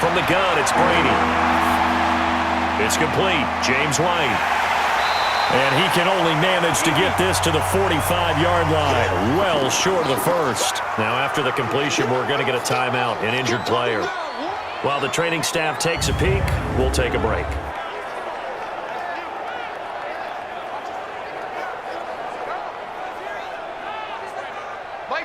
From the gun, it's Brady. It's complete. James White. And he can only manage to get this to the 45-yard line. Well short of the first. Now, after the completion, we're going to get a timeout, an injured player. While the training staff takes a peek, we'll take a break.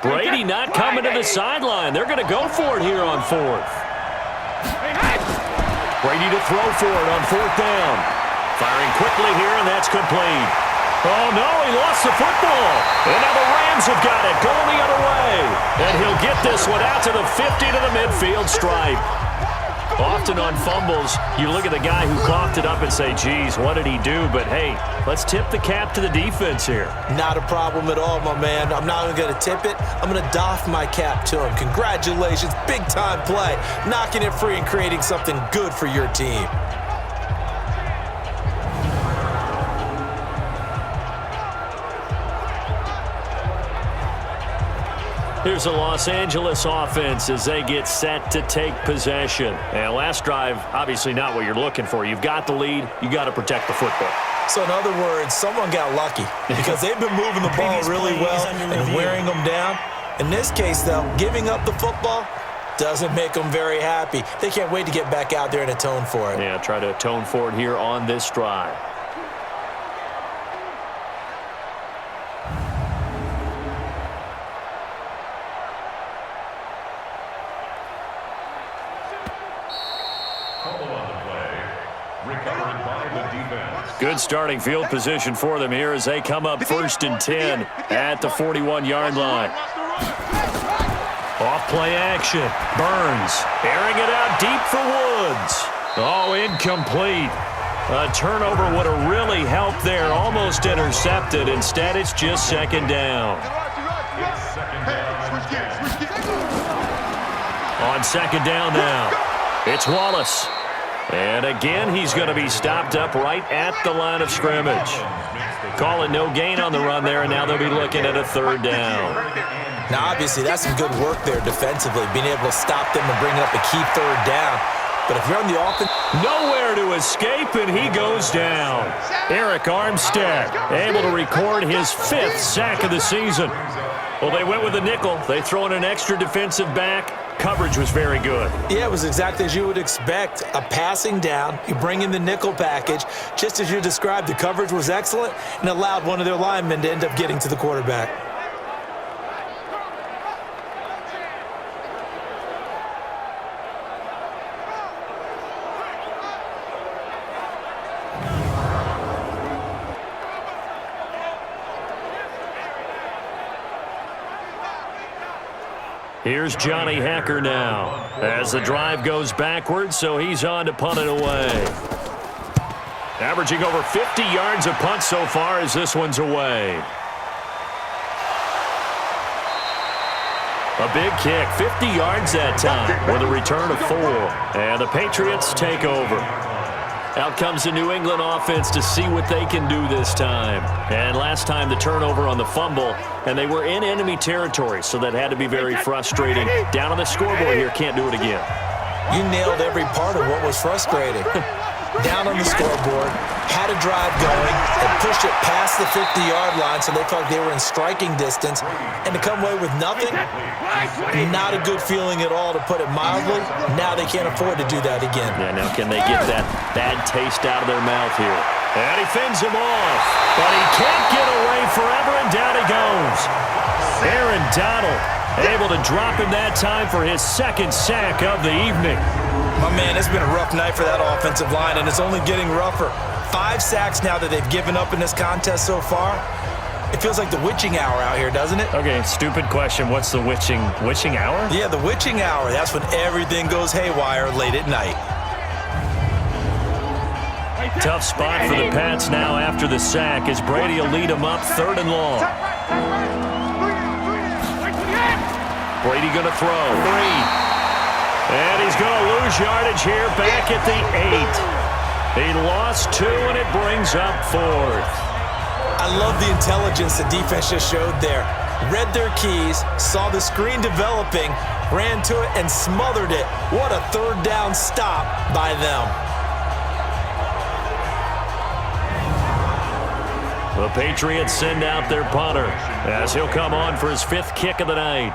Brady not coming to the sideline. They're going to go for it here on fourth. Brady to throw for it on fourth down. Firing quickly here, and that's complete. Oh, no, he lost the football. And now the Rams have got it, going the other way. And he'll get this one out to the 50 to the midfield stripe. Often on fumbles, you look at the guy who coughed it up and say, geez, what did he do? But, hey, let's tip the cap to the defense here. Not a problem at all, my man. I'm not even going to tip it. I'm going to doff my cap to him. Congratulations, big-time play. Knocking it free and creating something good for your team. Here's the Los Angeles offense as they get set to take possession. And last drive, obviously not what you're looking for. You've got the lead. You got to protect the football. So in other words, someone got lucky because they've been moving the ball really well and wearing them down. In this case, though, giving up the football doesn't make them very happy. They can't wait to get back out there and atone for it. Yeah, try to atone for it here on this drive. Good starting field position for them here as they come up 1st and 10 at the 41-yard line. Off play action. Burns airing it out deep for Woods. Oh, incomplete. A turnover would have really helped there. Almost intercepted. Instead, it's just second down. On second down now, it's Wallace. And again, he's going to be stopped up right at the line of scrimmage. Calling no gain on the run there, and now they'll be looking at a third down. Now, obviously, that's some good work there defensively, being able to stop them and bring up a key third down. But if you're on the offense... Nowhere to escape, and he goes down. Eric Armstead able to record his 5th sack of the season. Well, they went with a nickel. They throw in an extra defensive back. Coverage was very good. Yeah, it was exactly as you would expect. A passing down, you bring in the nickel package. Just as you described, the coverage was excellent and allowed one of their linemen to end up getting to the quarterback. Here's Johnny Hacker now as the drive goes backwards, so he's on to punt it away. Averaging over 50 yards a punt so far as this one's away. A big kick, 50 yards that time with a return of 4. And the Patriots take over. Out comes the New England offense to see what they can do this time. And last time the turnover on the fumble, and they were in enemy territory, so that had to be very frustrating. Down on the scoreboard here, can't do it again. You nailed every part of what was frustrating. Down on the scoreboard, had a drive going, and pushed it past the 50-yard line so they felt like they were in striking distance, and to come away with nothing, not a good feeling at all, to put it mildly. Now they can't afford to do that again. Yeah, now can they get that bad taste out of their mouth here? And he fends him off, but he can't get away forever, and down he goes. Aaron Donald able to drop him that time for his 2nd sack of the evening. My man, it's been a rough night for that offensive line, and it's only getting rougher. 5 sacks now that they've given up in this contest so far. It feels like the witching hour out here, doesn't it? Okay, stupid question. What's the witching hour? Yeah, the witching hour. That's when everything goes haywire late at night. Tough spot for the Pats now after the sack as Brady will lead them up 3rd and long. Brady going to throw. 3. And he's going to lose yardage here back at the 8. He lost 2, and it brings up 4th. I love the intelligence the defense just showed there. Read their keys, saw the screen developing, ran to it and smothered it. What a third down stop by them. The Patriots send out their punter as he'll come on for his 5th kick of the night.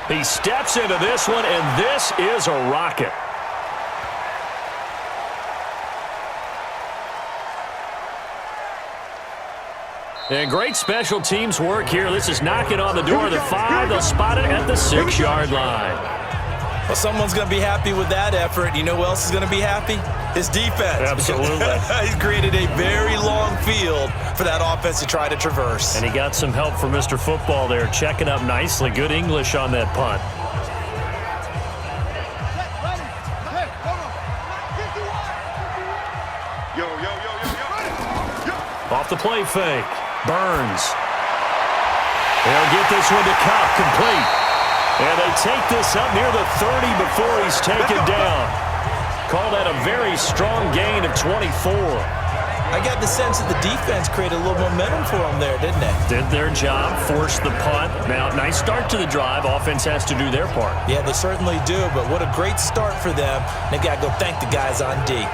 He steps into this one, and this is a rocket. And great special teams work here. This is knocking on the door of the 5. They'll spot it at the 6-yard line. Well, someone's going to be happy with that effort. You know who else is going to be happy? His defense. Absolutely. He's created a very long field for that offense to try to traverse. And he got some help from Mr. Football there, checking up nicely. Good English on that punt. Off the play fake. Burns. They'll get this one to Cup, complete. And they take this up near the 30 before he's taken down. Call that a very strong gain of 24. I got the sense that the defense created a little momentum for them there, didn't they? Did their job, forced the punt. Now, nice start to the drive. Offense has to do their part. Yeah, they certainly do, but what a great start for them. They got to go thank the guys on D.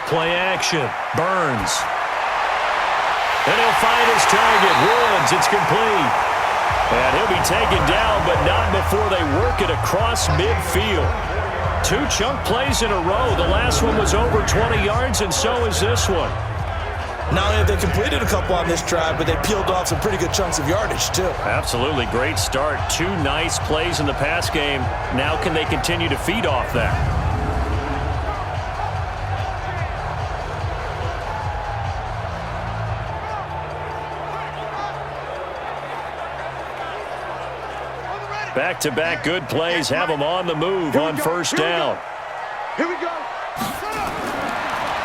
Play action. Burns. And he'll find his target. Woods. It's complete. And he'll be taken down, but not before they work it across midfield. 2 chunk plays in a row. The last one was over 20 yards, and so is this one. Not only have they completed a couple on this drive, but they peeled off some pretty good chunks of yardage, too. Absolutely. Great start. 2 nice plays in the pass game. Now can they continue to feed off that? Back-to-back good plays have them on the move on first down. Here we go.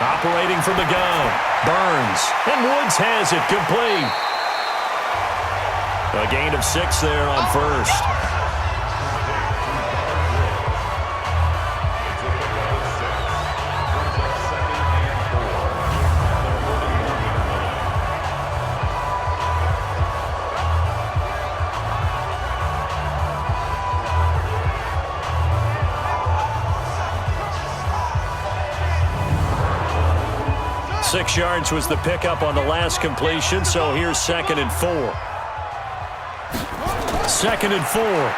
Operating from the gun. Burns. And Woods has it complete. A gain of 6 there on first. Six yards was the pickup on the last completion, so here's 2nd and 4. 2nd and 4. Well,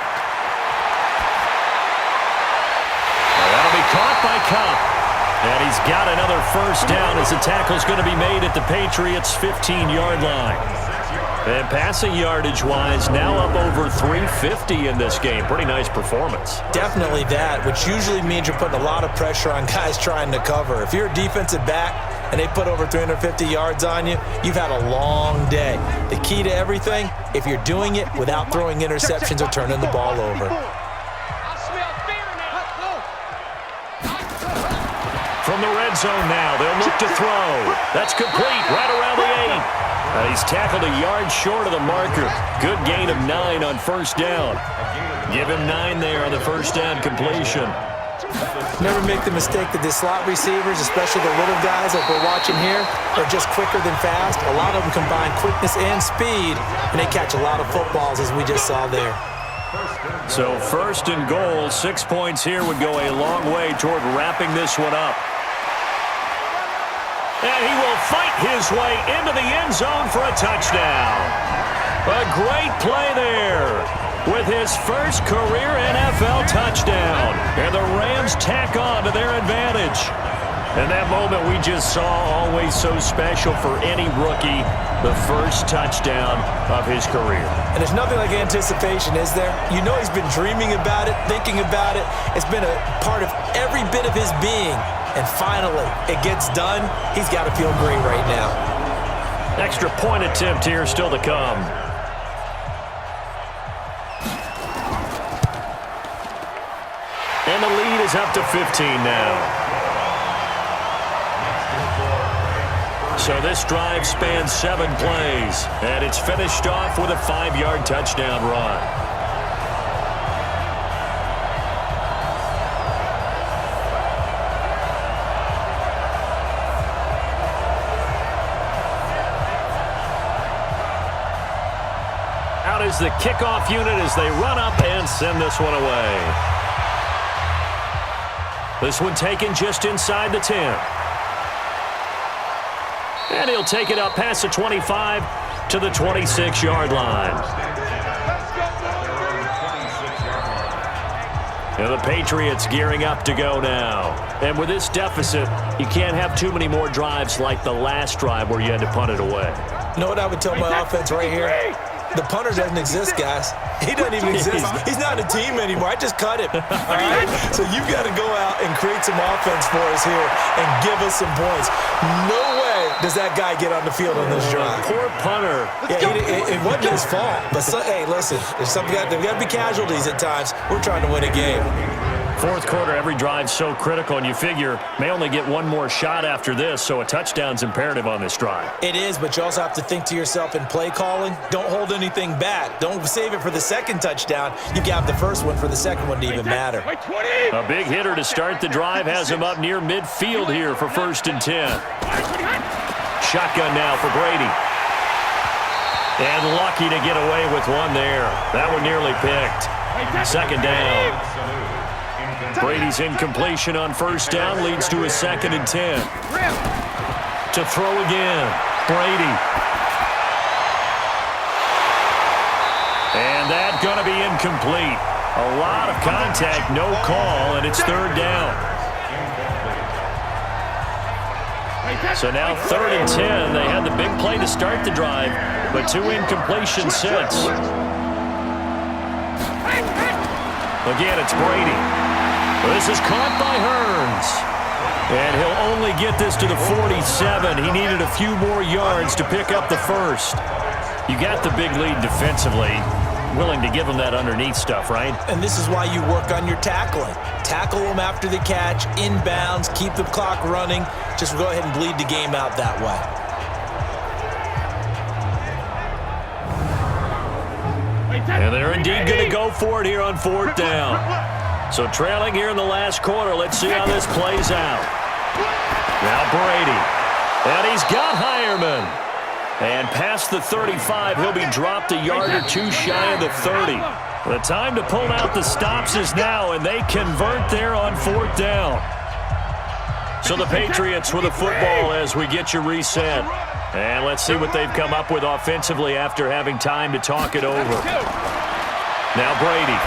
that'll be caught by Cup. And he's got another first down as the tackle's going to be made at the Patriots' 15-yard line. And passing yardage-wise, now up over 350 in this game. Pretty nice performance. Definitely that, which usually means you're putting a lot of pressure on guys trying to cover. If you're a defensive back and they put over 350 yards on you, you've had a long day. The key to everything, if you're doing it without throwing interceptions or turning the ball over. From the red zone now, they'll look to throw. That's complete right around the 8. He's tackled a yard short of the marker. Good gain of 9 on first down. Give him 9 there on the first down completion. Never make the mistake that the slot receivers, especially the little guys like we're watching here, are just quicker than fast. A lot of them combine quickness and speed, and they catch a lot of footballs, as we just saw there. So 1st and goal, 6 points here would go a long way toward wrapping this one up. And he will fight his way into the end zone for a touchdown. A great play there with his first career NFL touchdown. And the Rams tack on to their advantage. And that moment we just saw, always so special for any rookie, the first touchdown of his career. And there's nothing like anticipation, is there? You know he's been dreaming about it, thinking about it. It's been a part of every bit of his being. And finally, it gets done. He's got to feel great right now. Extra point attempt here still to come. And the lead is up to 15 now. So this drive spans 7 plays, and it's finished off with a 5-yard touchdown run. Out is the kickoff unit as they run up and send this one away. This one taken just inside the 10. And he'll take it up past the 25 to the 26-yard line. And the Patriots gearing up to go now. And with this deficit, you can't have too many more drives like the last drive where you had to punt it away. You know what I would tell my offense right here? The punter doesn't exist, guys. He doesn't even exist. He's not a team anymore. I just cut him. All right? So you've got to go out and create some offense for us here and give us some points. No way does that guy get on the field on this drive. Poor punter. Yeah, it wasn't his fault. But, hey, listen, there's got to be casualties at times. We're trying to win a game. Fourth quarter, every drive's so critical, and you figure may only get one more shot after this, so a touchdown's imperative on this drive. It is, but you also have to think to yourself in play calling, don't hold anything back. Don't save it for the second touchdown. You got the first one for the second one to even matter. A big hitter to start the drive has him up near midfield here for 1st and 10. Shotgun now for Brady. And lucky to get away with one there. That one nearly picked. Second down. Brady's incompletion on 1st down leads to a 2nd and 10. To throw again, Brady. And that's going to be incomplete. A lot of contact, no call, and it's 3rd down. So now 3rd and 10. They had the big play to start the drive, but 2 incompletions since. Again, it's Brady. This is caught by Hearns. And he'll only get this to the 47. He needed a few more yards to pick up the first. You got the big lead defensively. Willing to give him that underneath stuff, right? And this is why you work on your tackling. Tackle them after the catch, inbounds, keep the clock running. Just go ahead and bleed the game out that way. And they're indeed going to go for it here on 4th down. So trailing here in the last quarter. Let's see how this plays out. Now Brady. And he's got Hireman. And past the 35, he'll be dropped a yard or two shy of the 30. The time to pull out the stops is now, and they convert there on 4th down. So the Patriots with a football as we get you reset. And let's see what they've come up with offensively after having time to talk it over. Now Brady.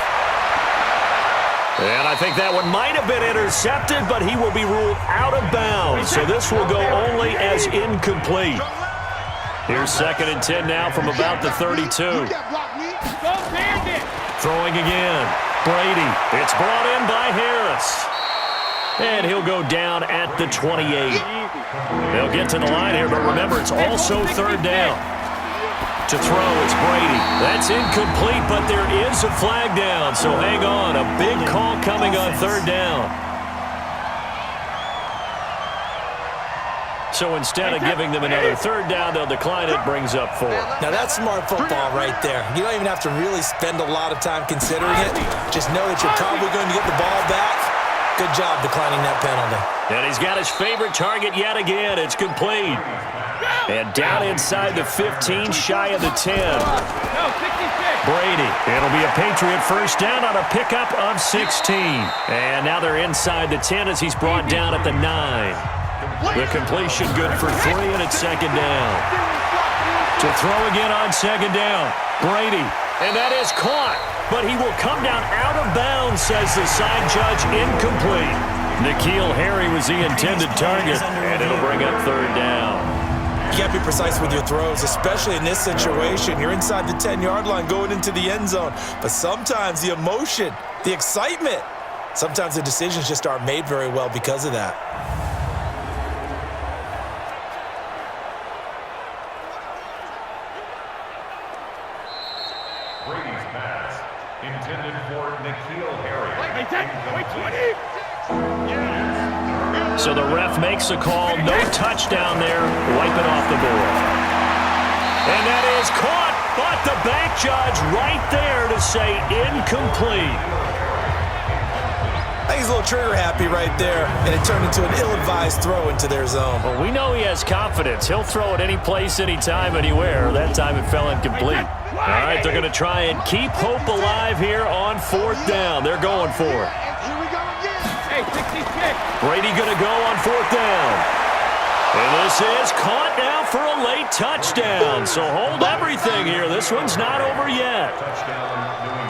And I think that one might have been intercepted, but he will be ruled out of bounds. So this will go only as incomplete. Here's 2nd and 10 now from about the 32. Throwing again. Brady. It's brought in by Harris. And he'll go down at the 28. They'll get to the line here, but remember, it's also 3rd down. To throw, it's Brady. That's incomplete, but there is a flag down, so hang on. A big call coming on 3rd down. So instead of giving them another 3rd down, they'll decline it, brings up 4. Now that's smart football right there. You don't even have to really spend a lot of time considering it. Just know that you're probably going to get the ball back. Good job declining that penalty. And he's got his favorite target yet again. It's complete. And down inside the 15, shy of the 10. Brady. It'll be a Patriot 1st down on a pickup of 16. And now they're inside the 10 as he's brought down at the 9. The completion good for 3, and it's 2nd down. To throw again on 2nd down. Brady. And that is caught. But he will come down out of bounds, says the side judge. Incomplete. N'Keal Harry was the intended target, and it'll bring up 3rd down. You got to be precise with your throws, especially in this situation. You're inside the 10-yard line going into the end zone. But sometimes the emotion, the excitement, sometimes the decisions just aren't made very well because of that. Brady's pass intended for N'Keal Harry. So the ref makes a call. No touchdown there. Wipe it off the board. And that is caught, but the back judge right there to say incomplete. I think he's a little trigger happy right there, and it turned into an ill-advised throw into their zone. Well, we know he has confidence. He'll throw it any place, anytime, anywhere. That time it fell incomplete. All right, they're going to try and keep hope alive here on 4th down. They're going for it. Brady going to go on 4th down. And this is caught now for a late touchdown. So hold everything here. This one's not over yet.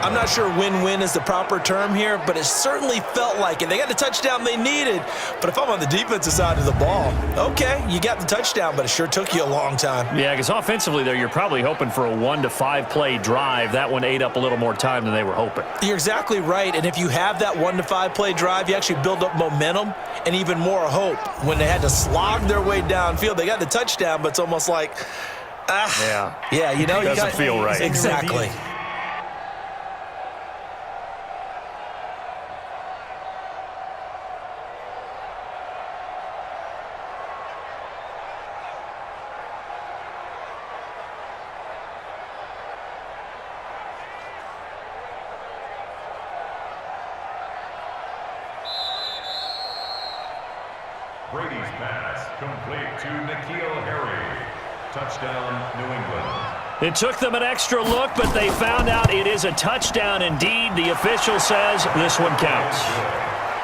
I'm not sure win-win is the proper term here, but it certainly felt like it. They got the touchdown they needed, but if I'm on the defensive side of the ball, okay, you got the touchdown, but it sure took you a long time. Yeah, because offensively there, you're probably hoping for a 1 to 5 play drive. That one ate up a little more time than they were hoping. You're exactly right, and if you have that 1 to 5 play drive, you actually build up momentum and even more hope. When they had to slog their way downfield, they got the touchdown, but it's almost like, yeah, you know, it doesn't feel right. Exactly. Brady's pass complete to N'Keal Harry. Touchdown, New England. It took them an extra look, but they found out it is a touchdown indeed. The official says this one counts.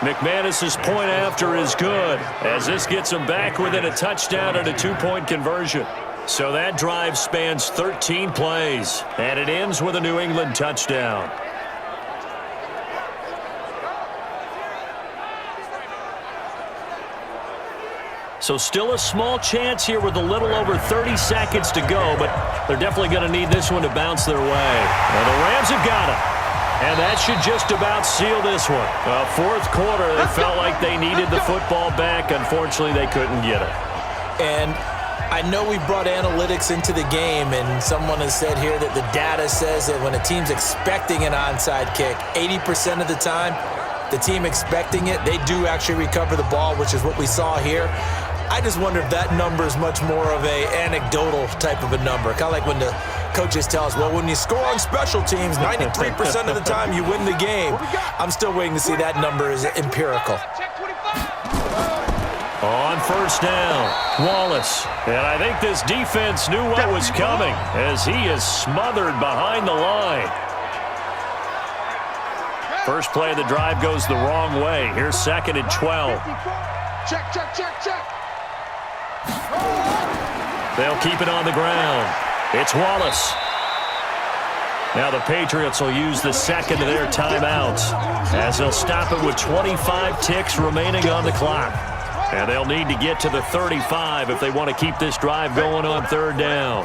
McManus's point after is good, as this gets them back within a touchdown and a 2-point conversion. So that drive spans 13 plays, and it ends with a New England touchdown. So still a small chance here with a little over 30 seconds to go, but they're definitely going to need this one to bounce their way. And the Rams have got it. And that should just about seal this one. Fourth quarter, they felt like they needed the football back. Unfortunately, they couldn't get it. And I know we brought analytics into the game, and someone has said here that the data says that when a team's expecting an onside kick, 80% of the time, the team expecting it, they do actually recover the ball, which is what we saw here. I just wonder if that number is much more of a anecdotal type of a number. Kind of like when the coaches tell us, well, when you score on special teams, 93% of the time you win the game. I'm still waiting to see that number is empirical. On first down, Wallace. And I think this defense knew what was coming as he is smothered behind the line. First play of the drive goes the wrong way. Here's 2nd and 12. Check. They'll keep it on the ground. It's Wallace. Now the Patriots will use the second of their timeouts as they'll stop it with 25 ticks remaining on the clock. And they'll need to get to the 35 if they want to keep this drive going on 3rd down.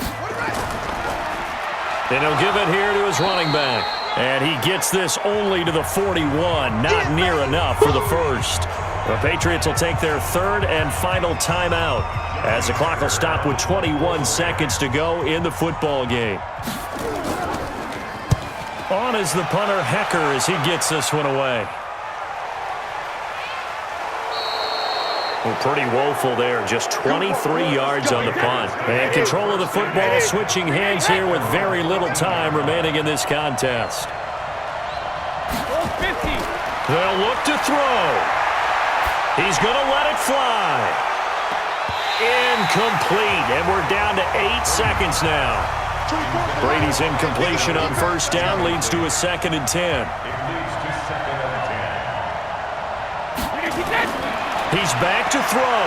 And he'll give it here to his running back. And he gets this only to the 41, not near enough for the first. The Patriots will take their 3rd and final timeout as the clock will stop with 21 seconds to go in the football game. On is the punter, Hecker, as he gets this one away. Well, pretty woeful there. Just 23 yards on the punt. And control of the football, switching hands here with very little time remaining in this contest. They'll look to throw. He's going to let it fly. Incomplete, and we're down to 8 seconds now. Brady's incompletion on first down leads to a 2nd and 10. He's back to throw.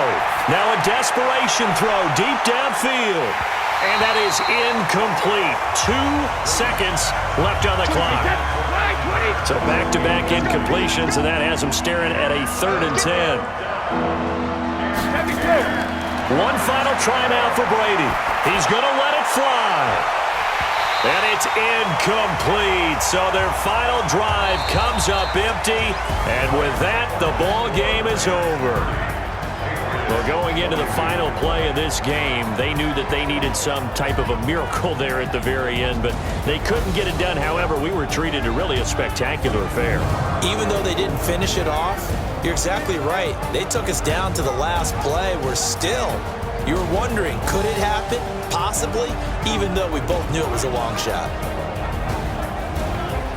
Now a desperation throw deep downfield. And that is incomplete. 2 seconds left on the clock. So back-to-back incompletions, and that has him staring at a 3rd and 10. One final try now for Brady. He's going to let it fly. And it's incomplete. So their final drive comes up empty. And with that, the ball game is over. Well, going into the final play of this game, they knew that they needed some type of a miracle there at the very end, but they couldn't get it done. However, we were treated to really a spectacular affair. Even though they didn't finish it off, you're exactly right. They took us down to the last play. We're still, you were wondering, could it happen? Possibly, even though we both knew it was a long shot.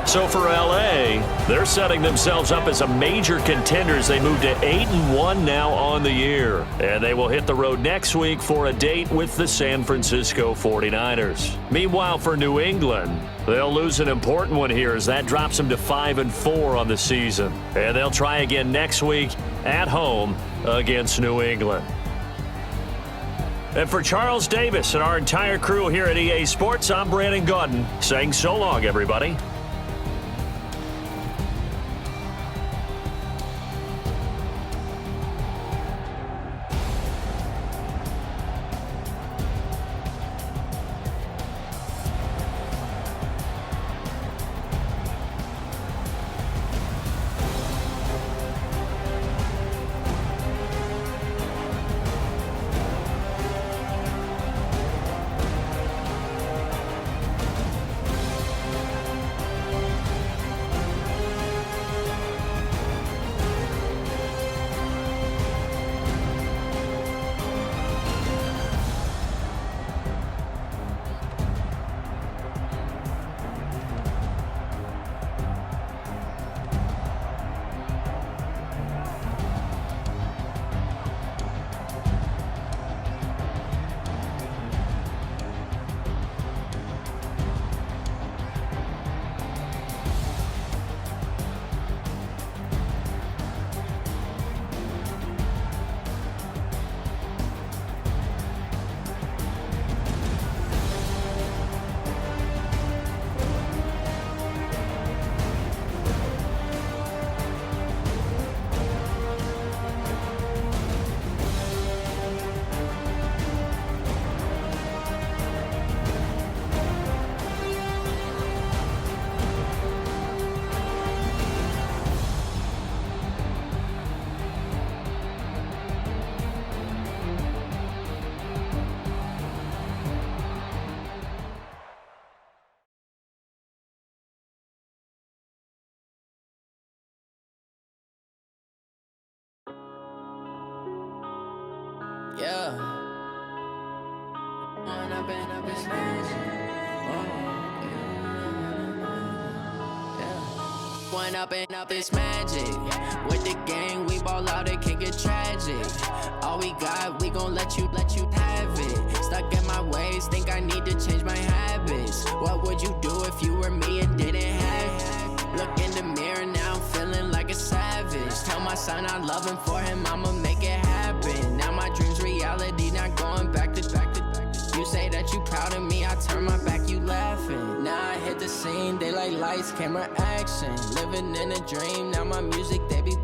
So for L.A., they're setting themselves up as a major contender as they move to 8-1 now on the year. And they will hit the road next week for a date with the San Francisco 49ers. Meanwhile, for New England, they'll lose an important one here as that drops them to 5-4 on the season. And they'll try again next week at home against New England. And for Charles Davis and our entire crew here at EA Sports, I'm Brandon Gaudin saying so long, everybody. Yeah. When I've been up this magic. When I've been up this magic. With the gang, we ball out, it can get tragic. All we got, we gon' let you have it. Stuck in my ways, think I need to change my habits. What would you do if you were me and didn't have it? Look in the mirror, now I'm feeling like a savage. Tell my son I love him, for him I'ma make it happen. Now my dreams reality, not going back to. You say that you proud of me, I turn my back, you laughing. Now I hit the scene, they like lights, camera, action. Living in a dream, now my music, they be